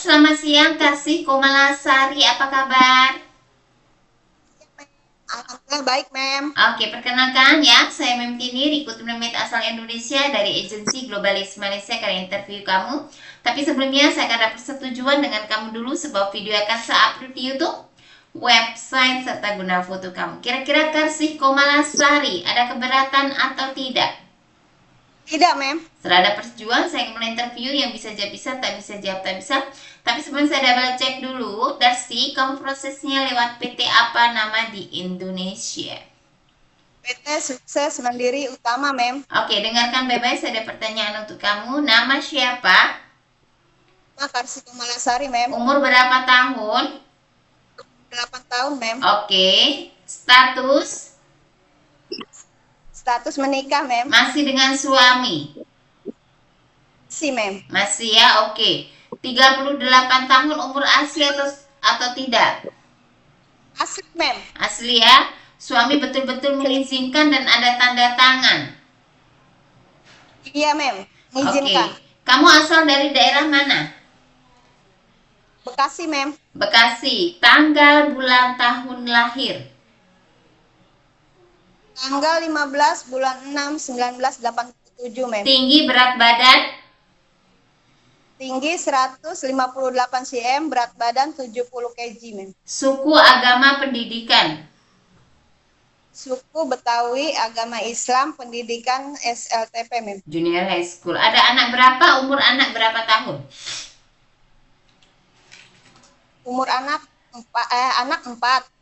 selamat siang Kasih Komalasari, apa kabar? Alhamdulillah baik, Mem. Oke, perkenalkan ya, saya Mem Tini, recruitment mate asal Indonesia dari agensi Globalis Malaysia akan interview kamu. Tapi sebelumnya saya akan dapat persetujuan dengan kamu dulu sebab video akan saya upload di YouTube, website serta guna foto kamu. Kira-kira Kasih Komalasari ada keberatan atau tidak? Tidak, Mem. Setelah ada persetujuan, saya akan mulai interview yang bisa jawab bisa, tak bisa jawab tak bisa. Tapi sebelum saya double cek dulu, Darcy, kamu prosesnya lewat PT apa nama di Indonesia? PT Sukses Mandiri Utama, Mem. Oke, dengarkan baik-baik, saya ada pertanyaan untuk kamu. Nama siapa? Karsi Komalasari, Mem. Umur berapa tahun? 8 tahun, Mem. Oke, status? Status menikah, Mem. Masih dengan suami? Si, Mem. Masih ya, oke. 38 tahun umur asli atau tidak? Asik, Mem. Asli ya. Suami betul-betul mengizinkan dan ada tanda tangan. Iya, Mem. Mengizinkan. Oke. Kamu asal dari daerah mana? Bekasi, Mem. Bekasi. Tanggal, bulan, tahun lahir? Tanggal 15 bulan 6 1987, Mem. Tinggi, berat badan? Tinggi 158 cm, berat badan 70 kg, Mem. Suku, agama, pendidikan? Suku Betawi, agama Islam, pendidikan SLTP, Mem. Junior high school. Ada anak berapa? Umur anak berapa tahun? Umur anak 4,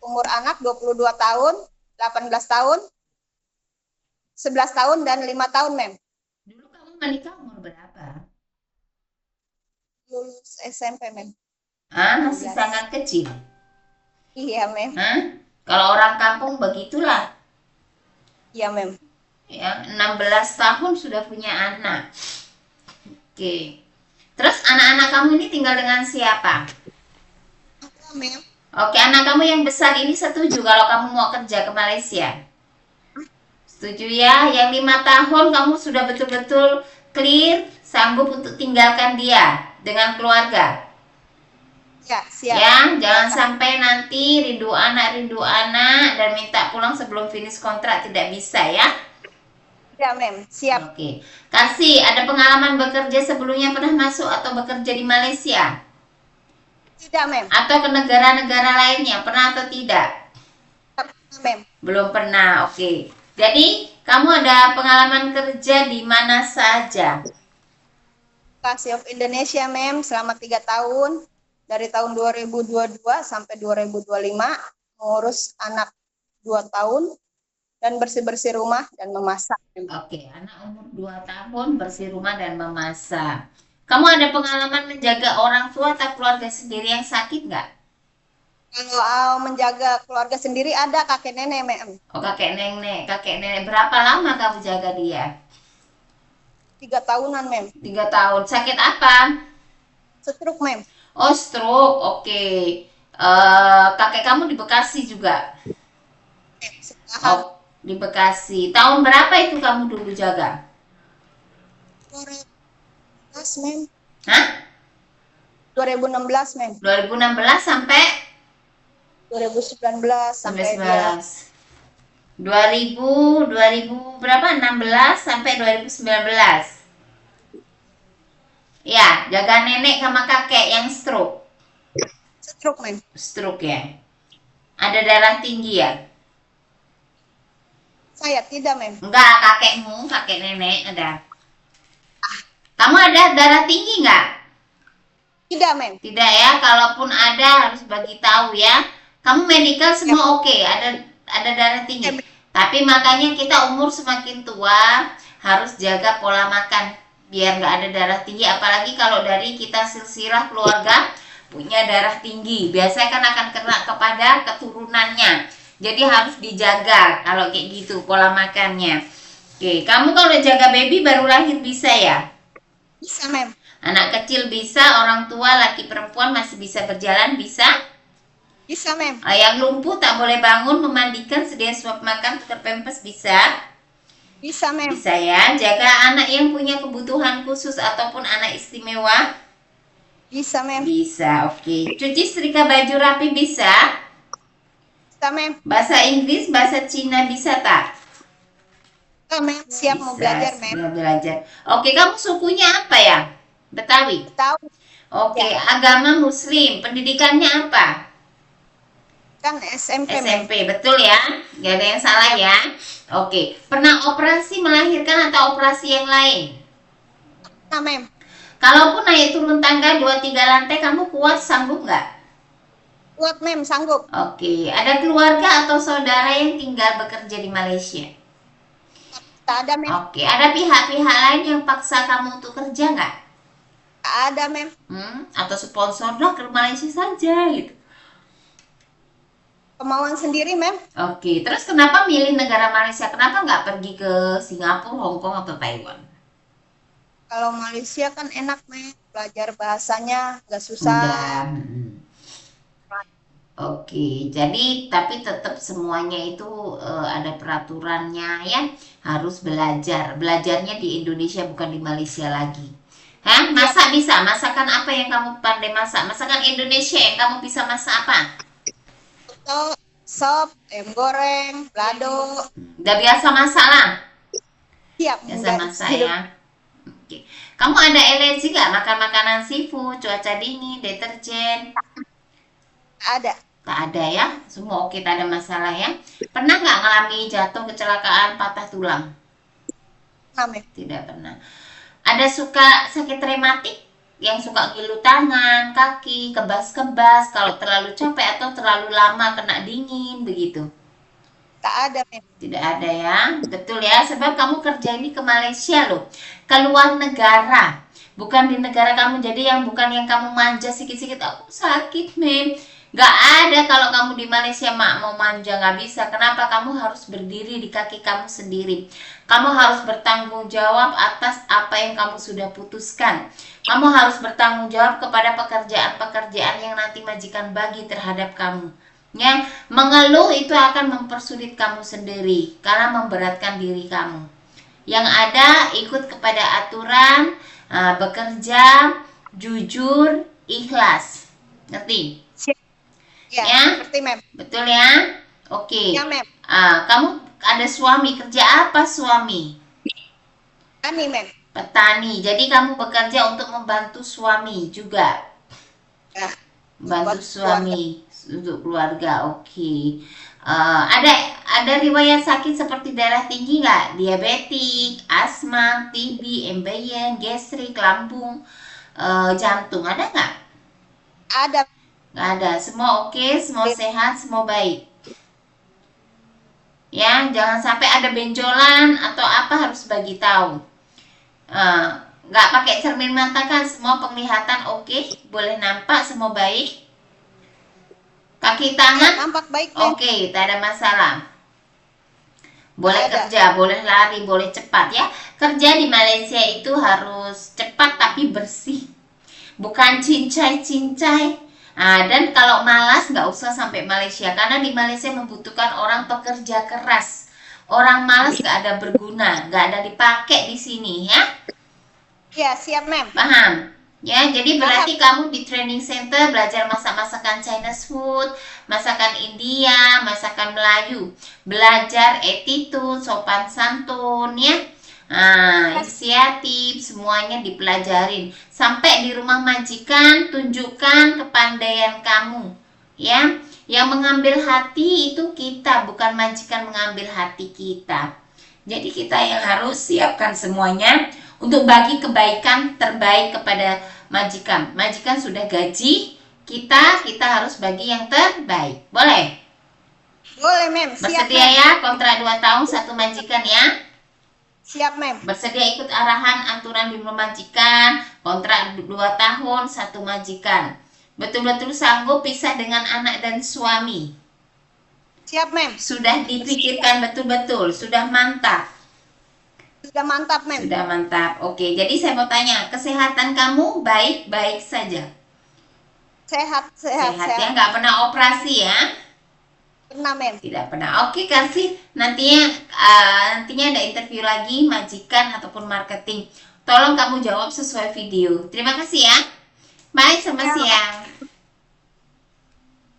umur anak 22 tahun, 18 tahun, 11 tahun, dan 5 tahun, Mem. Dulu kamu menikah umur berapa? Lulus SMP, Mem. Masih 16. sangat kecil. Iya, Mem. Kalau orang kampung begitulah. Iya, Mem. Ya, 16 tahun sudah punya anak. Oke. Terus anak-anak kamu ini tinggal dengan siapa? Mem. Oke, anak kamu yang besar ini setuju kalau kamu mau kerja ke Malaysia? Setuju ya? Yang 5 tahun kamu sudah betul-betul clear, sanggup untuk tinggalkan dia dengan keluarga? Ya, siap. Ya, jangan sampai nanti rindu anak dan minta pulang sebelum finish kontrak, tidak bisa ya. Ya, Mem. Siap. Oke. Kasih, ada pengalaman bekerja sebelumnya pernah masuk atau bekerja di Malaysia? Tidak, Mem. Atau ke negara-negara lainnya, pernah atau tidak? Mem. Belum pernah, oke. Jadi, kamu ada pengalaman kerja di mana saja? Kasih of Indonesia, Mem, selama 3 tahun. Dari tahun 2022 sampai 2025, mengurus anak 2 tahun, dan bersih-bersih rumah dan memasak. Oke, anak umur 2 tahun, bersih rumah dan memasak. Kamu ada pengalaman menjaga orang tua atau keluarga sendiri yang sakit nggak? Kalau menjaga keluarga sendiri ada kakek nenek, Mem. Oh, kakek nenek. Berapa lama kamu jaga dia? 3 tahunan, Mem. 3 tahun. Sakit apa? Stroke, Mem. Oh, stroke. Oke. Kakek kamu di Bekasi juga? Oh, di Bekasi. Tahun berapa itu kamu dulu jaga? 2016, Mem. Hah? 2016, Mem. 2016 sampai 2019 sampai 2000 berapa? 16 sampai 2019. Ya, jaga nenek sama kakek yang stroke. Stroke, Mem. Stroke ya. Ada darah tinggi ya? Saya tidak, Mem. Enggak, kakek nenek ada. Kamu ada darah tinggi nggak? Tidak, Mem. Tidak ya, kalaupun ada harus bagi tahu ya. Kamu medical semua oke, ada darah tinggi. Tapi makanya kita umur semakin tua harus jaga pola makan biar nggak ada darah tinggi. Apalagi kalau dari kita silsilah keluarga punya darah tinggi, biasanya kan akan kena kepada keturunannya. Jadi harus dijaga kalau kayak gitu pola makannya. Oke, kamu kalau jaga baby baru lahir bisa ya? Bisa, Mem. Anak kecil bisa, orang tua, laki perempuan masih bisa berjalan, bisa? Bisa, Mem. Yang lumpuh tak boleh bangun, memandikan, sedia suap makan, tukar pempes, bisa? Bisa, Mem. Bisa ya. Jaga anak yang punya kebutuhan khusus ataupun anak istimewa? Bisa, Mem. Bisa, oke. Cuci setrika baju rapi bisa? Bisa, Mem. Bahasa Inggris, bahasa Cina bisa tak? Bisa, Mem. Siap mau Bisa, belajar, Mem. siap belajar. Oke, kamu sukunya apa ya? Betawi. Tahu Oke, ya. agama Muslim. Pendidikannya apa? Kan SMP, Mem. SMP, betul ya? Gak ada yang salah ya? Oke, pernah operasi melahirkan atau operasi yang lain? Nah, Mem. Kalaupun naik turun tangga 2-3 lantai, kamu kuat, sanggup nggak? Kuat, Mem. Sanggup. Oke, ada keluarga atau saudara yang tinggal bekerja di Malaysia? Tak ada, Mem. Oke, ada pihak-pihak lain yang paksa kamu untuk kerja nggak? Tak ada, Mem. Atau sponsor lah ke Malaysia saja gitu. Kemauan sendiri, Mem. Oke, terus kenapa milih negara Malaysia? Kenapa nggak pergi ke Singapura, Hong Kong, atau Taiwan? Kalau Malaysia kan enak, Mem. Belajar bahasanya nggak susah. Mudah. Oke, jadi tapi tetap semuanya itu ada peraturannya ya, harus belajar. Belajarnya di Indonesia bukan di Malaysia lagi. Hah? Masak bisa? Masakan apa yang kamu pandai masak? Masakan Indonesia yang kamu bisa masak apa? Atau sop, ayam goreng, balado. Udah biasa masak lah. Siap. Biasa Nggak masak hidup. ya. Oke. Kamu ada alergi nggak makan makanan seafood, cuaca dingin, deterjen? Ada. Tak ada ya, semua oke, tak ada masalah ya. Pernah nggak ngalami jatuh, kecelakaan, patah tulang? Nah, Mem. Tidak pernah. Ada suka sakit rematik? Yang suka ngilu tangan, kaki, kebas-kebas kalau terlalu capek atau terlalu lama kena dingin begitu? Tak ada, Mem. Tidak ada ya, betul ya, sebab kamu kerja ini ke Malaysia loh, keluar negara, bukan di negara kamu. Jadi yang bukan yang kamu manja sikit-sikit, aku sakit, Mem. Gak ada kalau kamu di Malaysia mak mau manja, gak bisa. Kenapa? Kamu harus berdiri di kaki kamu sendiri. Kamu harus bertanggung jawab atas apa yang kamu sudah putuskan. Kamu harus bertanggung jawab kepada pekerjaan-pekerjaan yang nanti majikan bagi terhadap kamu. Ya, mengeluh itu akan mempersulit kamu sendiri karena memberatkan diri kamu. Yang ada ikut kepada aturan, bekerja jujur, ikhlas. Ngerti? Ya, Ya? seperti, Mem. Betul ya? Oke. Ya, Mem. Kamu ada suami, kerja apa suami? Ani, Mem. Petani. Jadi kamu bekerja untuk membantu suami juga. Ya. Bantu Buat suami untuk keluarga. Oke. Ada riwayat sakit seperti darah tinggi nggak? Diabetik, asma, TB, embeien, gastrik, lambung, jantung, ada nggak? Ada. Nggak ada. Semua oke, semua sehat, semua baik. Ya, jangan sampai ada benjolan atau apa, harus bagi tahu. Nggak pakai cermin mata kan, semua penglihatan oke, boleh nampak, semua baik. Kaki tangan Nampak baik, Mem. oke, tak ada masalah. Boleh Ada. kerja, boleh lari, boleh cepat ya. Kerja di Malaysia itu harus cepat tapi bersih, bukan cincai-cincai. Dan kalau malas nggak usah sampai Malaysia, karena di Malaysia membutuhkan orang pekerja keras. Orang malas nggak ada berguna, nggak ada dipakai di sini ya. Ya, siap, Mem. Paham? Ya, jadi berarti kamu di training center belajar masak-masakan Chinese food, masakan India, masakan Melayu, belajar attitude, sopan santun ya. Inisiatif, semuanya dipelajarin. Sampai di rumah majikan, tunjukkan kepandaian kamu ya. Yang mengambil hati itu kita, bukan majikan mengambil hati kita. Jadi kita yang harus siapkan semuanya untuk bagi kebaikan terbaik kepada majikan. Majikan sudah gaji kita harus bagi yang terbaik. Boleh? Boleh, Mem. Siap, Bersedia Mem. ya, kontrak 2 tahun satu majikan ya. Siap, Mem. Bersedia ikut arahan aturan di rumah majikan, kontrak 2 tahun satu majikan. Betul-betul sanggup pisah dengan anak dan suami. Siap, Mem. Sudah dipikirkan betul-betul, sudah mantap. Sudah mantap, Mem. Sudah mantap. Oke, jadi saya mau tanya, kesehatan kamu baik-baik saja? Sehat. Sehat ya, nggak pernah operasi ya? Pernah, Mem. Tidak pernah. Oke, kasih nantinya ada interview lagi majikan ataupun marketing. Tolong kamu jawab sesuai video. Terima kasih ya. Bye, selamat siang.